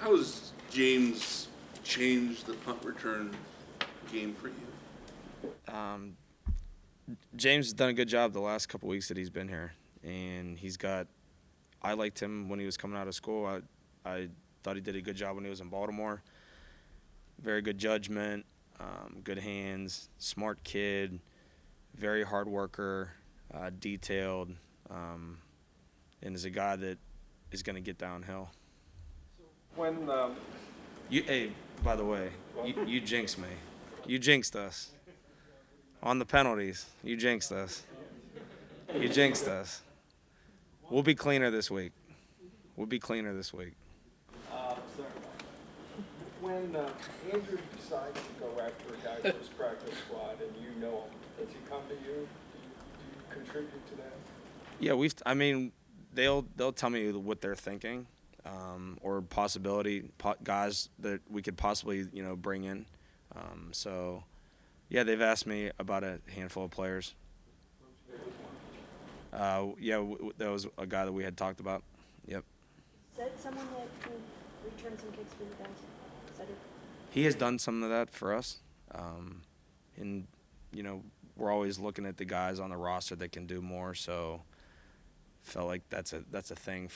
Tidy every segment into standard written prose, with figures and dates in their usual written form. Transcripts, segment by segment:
How has James changed the punt return game for you? James has done a good job the last couple weeks that he's been here, and I liked him when he was coming out of school. I thought he did a good job when he was in Baltimore. Very good judgment, good hands, smart kid, very hard worker, detailed, and is a guy that is going to get downhill. When Hey, by the way, you jinxed me. You jinxed us. On the penalties, you jinxed us. You jinxed us. We'll be cleaner this week. We'll be cleaner this week. when Andrew decides to go after a guy for his practice squad and you know him, does he come to you? Do you contribute to that? Yeah, they'll tell me what they're thinking, or guys that we could possibly bring in. So yeah, they've asked me about a handful of players. That was a guy that we had talked about. Yep. Is that someone that can return some kicks for you guys? Is that it? He has done some of that for us, and we're always looking at the guys on the roster that can do more. So felt like that's a thing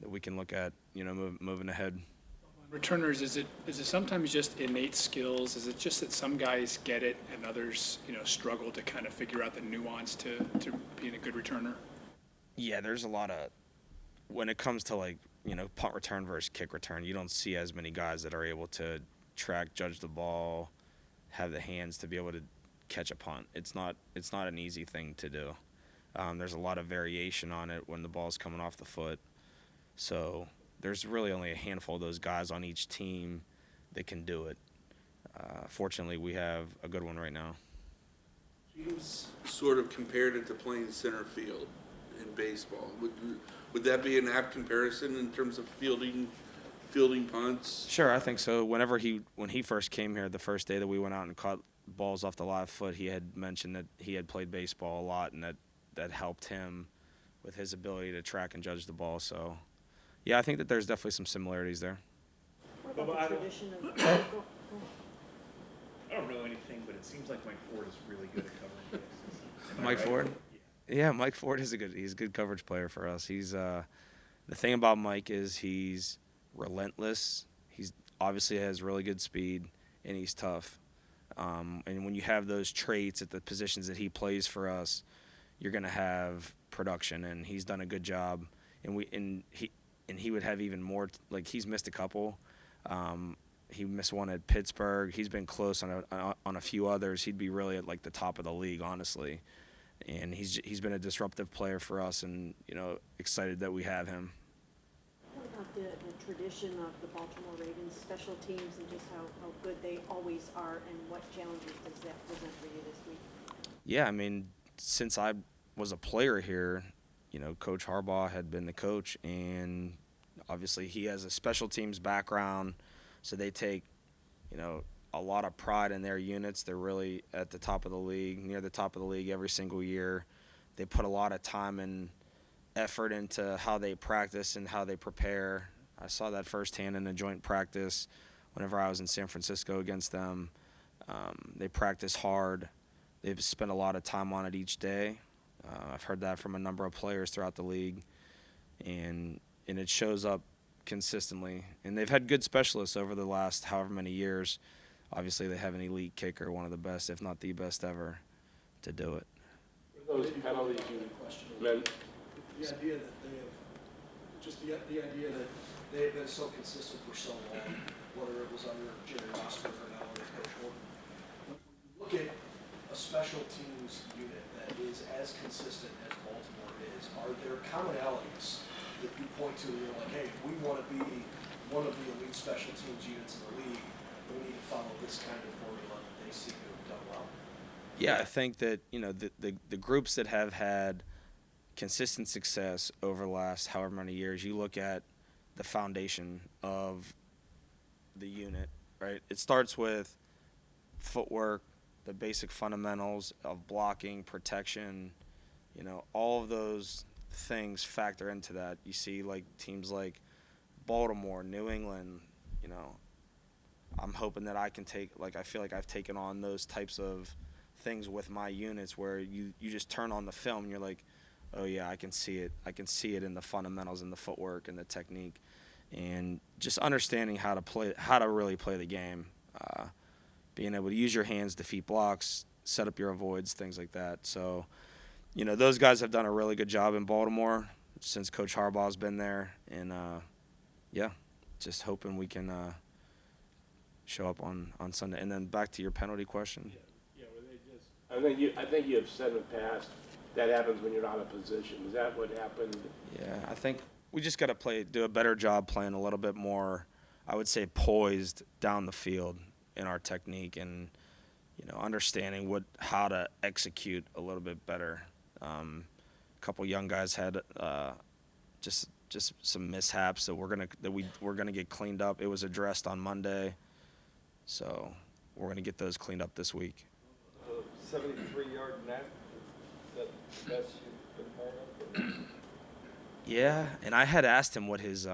that we can look at, moving ahead. Returners, is it sometimes just innate skills? Is it just that some guys get it and others, struggle to kind of figure out the nuance to being a good returner? Yeah, there's a lot of, when it comes to punt return versus kick return, you don't see as many guys that are able to track, judge the ball, have the hands to be able to catch a punt. It's not an easy thing to do. There's a lot of variation on it when the ball's coming off the foot. So there's really only a handful of those guys on each team that can do it. Fortunately, we have a good one right now. James sort of compared it to playing center field in baseball. Would that be an apt comparison in terms of fielding punts? Sure, I think so. When he first came here, the first day that we went out and caught balls off the live foot, he had mentioned that he had played baseball a lot, and that helped him with his ability to track and judge the ball. So yeah, I think that there's definitely some similarities there. What about Bubba, the tradition of I don't know anything, but it seems like Mike Ford is really good at covering kicks. Am I Mike right? Ford? Yeah, Mike Ford he's a good coverage player for us. He's the thing about Mike is he's relentless. He's obviously has really good speed, and he's tough. And when you have those traits at the positions that he plays for us, you're going to have production, and he's done a good job. And he would have even more. He's missed a couple. He missed one at Pittsburgh. He's been close on a few others. He'd be really at the top of the league, honestly. And he's been a disruptive player for us, and excited that we have him. what about the tradition of the Baltimore Ravens special teams and just how good they always are, and what challenges does that present for you this week? Yeah, I mean, since I was a player here, Coach Harbaugh had been the coach, and obviously he has a special teams background, so they take, a lot of pride in their units. They're really at the top of the league, near the top of the league every single year. They put a lot of time and effort into how they practice and how they prepare. I saw that firsthand in a joint practice whenever I was in San Francisco against them. They practice hard. They've spent a lot of time on it each day. I've heard that from a number of players throughout the league, and it shows up consistently. And they've had good specialists over the last however many years. Obviously, they have an elite kicker, one of the best, if not the best ever, to do it. Those penalties you meant. The idea that they have, just the idea that they've been so consistent for so long, whether it was under Jerry Roster or now under Coach Horton. When you look at a special teams unit that is as consistent as Baltimore is, are there commonalities that you point to and you're like, hey, if we want to be one of the elite special teams units in the league, we need to follow this kind of formula that they seem to have done well? Yeah, I think that, the groups that have had consistent success over the last however many years, you look at the foundation of the unit, right? It starts with footwork, the basic fundamentals of blocking, protection, all of those things factor into that. You see teams like Baltimore, New England, you know, I'm hoping that I can take, like, I feel like I've taken on those types of things with my units where you just turn on the film and you're like, oh yeah, I can see it. I can see it in the fundamentals and the footwork and the technique, and just understanding how to really play the game, being able to use your hands, defeat blocks, set up your avoids, things like that. So, you know, those guys have done a really good job in Baltimore since Coach Harbaugh's been there, and yeah, just hoping we can show up on Sunday. And then back to your penalty question. I think you have said in the past that happens when you're out of position. Is that what happened? Yeah, I think we just got to do a better job playing a little bit more, I would say, poised down the field in our technique, and, you know, understanding how to execute a little bit better. A couple young guys had just some mishaps that we're gonna get cleaned up. It was addressed on Monday, so we're gonna get those cleaned up this week. 73-yard net, is that the best you've been part of? Yeah, and I had asked him what his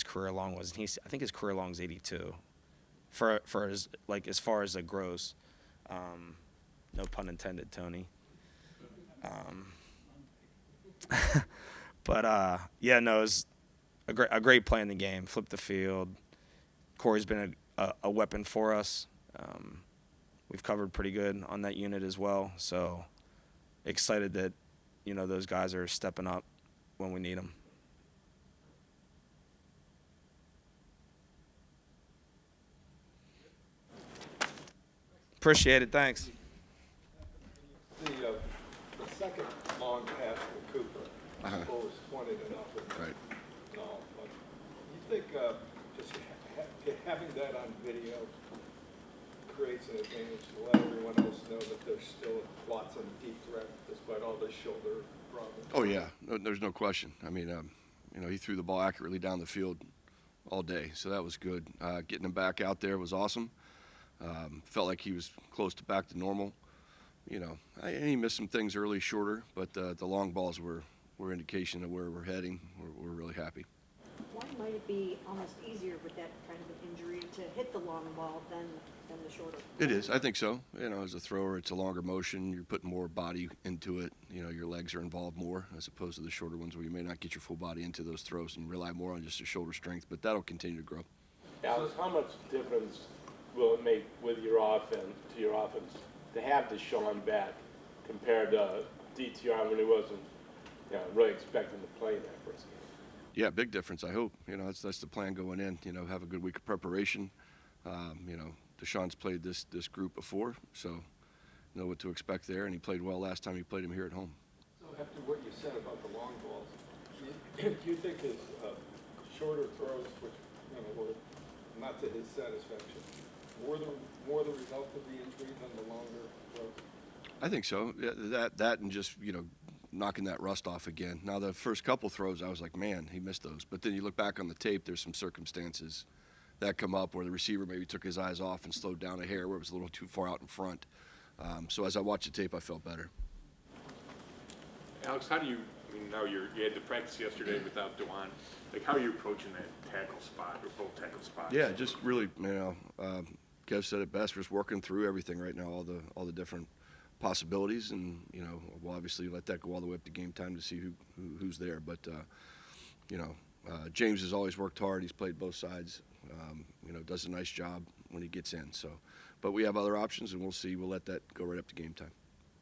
career long was, and I think his career long is 82, for his, like, as far as the gross. No pun intended, Tony. But yeah, no, it was a great play in the game. Flipped the field. Corey's been a weapon for us. We've covered pretty good on that unit as well. So excited that, you know, those guys are stepping up when we need them. Appreciate it. Thanks. The second long pass to Cooper was 20 to nothing. Right. No, but you think just having that on video creates an advantage to let everyone else know that there's still lots of deep threat despite all the shoulder problems? Oh yeah, there's no question. I mean, you know, he threw the ball accurately down the field all day, so that was good. Getting him back out there was awesome. Felt like he was close to back to normal. You know, he missed some things early, shorter, but the long balls were indication of where we're heading. We're really happy. Why might it be almost easier with that kind of an injury to hit the long ball than the shorter? It is. I think so. You know, as a thrower, it's a longer motion. You're putting more body into it. You know, your legs are involved more as opposed to the shorter ones where you may not get your full body into those throws and rely more on just your shoulder strength. But that'll continue to grow. Alex, how much difference will it make with your offense, to have Deshaun back compared to DTR when he wasn't, you know, really expecting to play that first game? Yeah, big difference, I hope. You know, that's the plan going in. You know, have a good week of preparation. You know, Deshaun's played this group before, so know what to expect there, and he played well last time he played him here at home. So after what you said about the long balls, do you think his shorter throws, which, you know, were not to his satisfaction, were the result of the injury than the longer throws? I think so. Yeah, that and just, you know, knocking that rust off again. Now, the first couple throws, I was like, man, he missed those. But then you look back on the tape, there's some circumstances that come up where the receiver maybe took his eyes off and slowed down a hair where it was a little too far out in front. So as I watched the tape, I felt better. Alex, how do you, I mean, now you had to practice yesterday without Dewan. Like, how are you approaching that tackle spot or both tackle spots? Yeah, just really, you know, Kev said it best. We're just working through everything right now, all the different possibilities, and, you know, we'll obviously let that go all the way up to game time to see who's there. But you know, James has always worked hard. He's played both sides. You know, does a nice job when he gets in. So, but we have other options, and we'll see. We'll let that go right up to game time.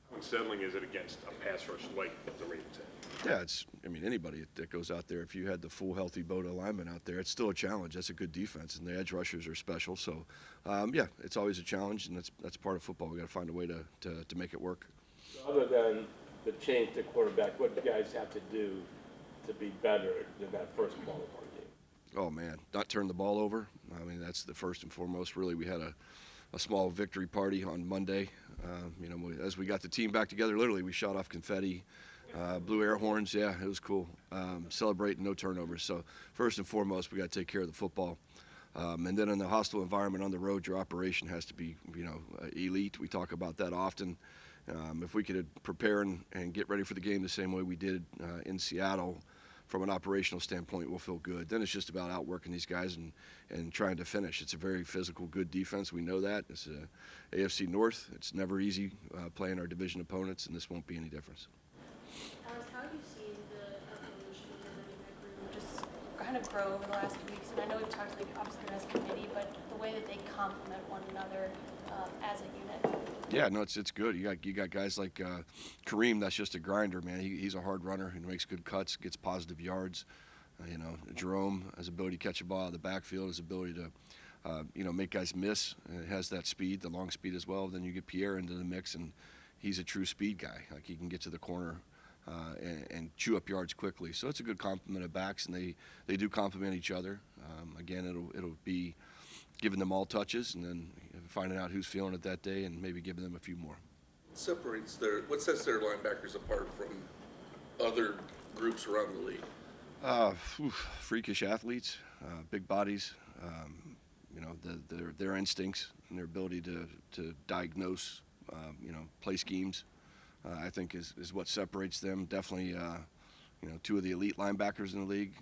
How unsettling is it against a pass rush like the Ravens had? Yeah, I mean, anybody that goes out there, if you had the full healthy Boda lineman out there, it's still a challenge. That's a good defense, and the edge rushers are special. So, yeah, it's always a challenge, and that's part of football. We got to find a way to make it work. Other than the change to quarterback, what do you guys have to do to be better than that first Baltimore game? Oh, man, not turn the ball over. I mean, that's the first and foremost. Really, we had a small victory party on Monday. You know, as we got the team back together, literally, we shot off confetti. Blue air horns, yeah, it was cool. Celebrating no turnovers. So first and foremost, we got to take care of the football. And then in the hostile environment on the road, your operation has to be, you know, elite. We talk about that often. If we could prepare and get ready for the game the same way we did in Seattle, from an operational standpoint, we'll feel good. Then it's just about outworking these guys and trying to finish. It's a very physical, good defense. We know that. It's a AFC North. It's never easy playing our division opponents, and this won't be any difference. Alice, how have you seen the evolution of your running back room just kind of grow over the last few weeks? And I know we've talked, like, obviously as a committee, but the way that they complement one another as a unit. Yeah, no, it's good. You got guys like Kareem. That's just a grinder, man. He's a hard runner who makes good cuts, gets positive yards. Jerome has ability to catch a ball out of the backfield, his ability to make guys miss. It has that speed, the long speed as well. Then you get Pierre into the mix, and he's a true speed guy. Like, he can get to the corner and chew up yards quickly. So it's a good complement of backs, and they do complement each other. Again, it'll be giving them all touches and then finding out who's feeling it that day and maybe giving them a few more. What sets their linebackers apart from other groups around the league? Freakish athletes, big bodies, their instincts and their ability to diagnose, play schemes, I think is what separates them. Definitely, two of the elite linebackers in the league,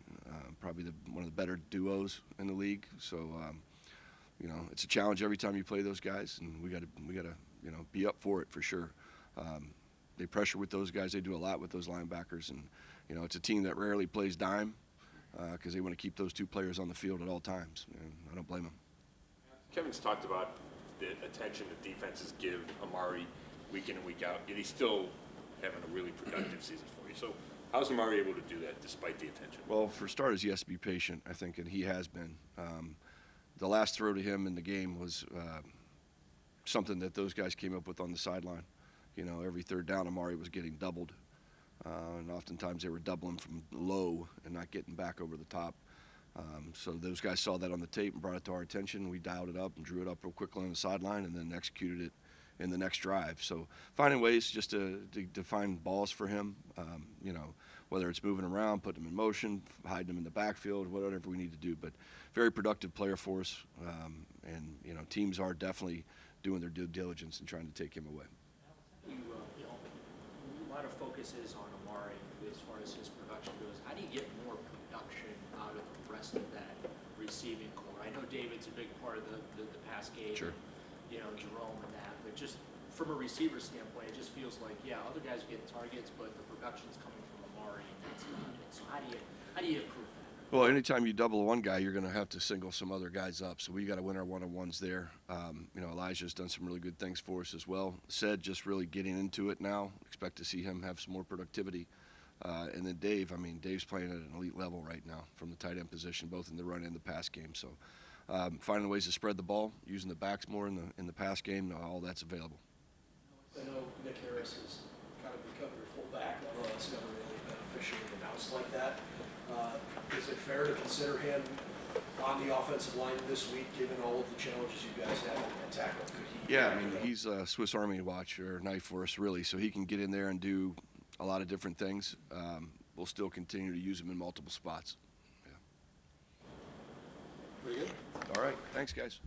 probably one of the better duos in the league. So, it's a challenge every time you play those guys, and we gotta be up for it for sure. They pressure with those guys. They do a lot with those linebackers, and it's a team that rarely plays dime because they want to keep those two players on the field at all times, and I don't blame them. Kevin's talked about the attention that defenses give Amari week in and week out, and he's still having a really productive season for you. So how's Amari able to do that despite the attention? Well, for starters, he has to be patient, I think, and he has been. The last throw to him in the game was something that those guys came up with on the sideline. Every third down, Amari was getting doubled, and oftentimes they were doubling from low and not getting back over the top. So those guys saw that on the tape and brought it to our attention. We dialed it up and drew it up real quickly on the sideline and then executed it in the next drive. So finding ways just to find balls for him, whether it's moving around, putting him in motion, hiding him in the backfield, whatever we need to do. But very productive player for us, and teams are definitely doing their due diligence and trying to take him away. A lot of focus is on Amari as far as his production goes. How do you get more production out of the rest of that receiving core? I know David's a big part of the pass game. Sure. Jerome and that, but just from a receiver standpoint, it just feels like, other guys are getting targets, but the production's coming from Amari, and that's about it. So how do you improve that? Well, anytime you double one guy, you're going to have to single some other guys up. So we got to win our one-on-ones there. Elijah's done some really good things for us as well. Said just really getting into it now. Expect to see him have some more productivity. And then Dave's playing at an elite level right now from the tight end position, both in the run and the pass game. So finding ways to spread the ball, using the backs more in the pass game, all that's available. I know Nick Harris has kind of become your fullback, although it's never really been officially announced like that. Is it fair to consider him on the offensive line this week, given all of the challenges you guys have in tackle? Yeah, he's a Swiss Army watch or knife for us, really, so he can get in there and do a lot of different things. We'll still continue to use him in multiple spots. Yeah. Pretty good. All right. Thanks, guys.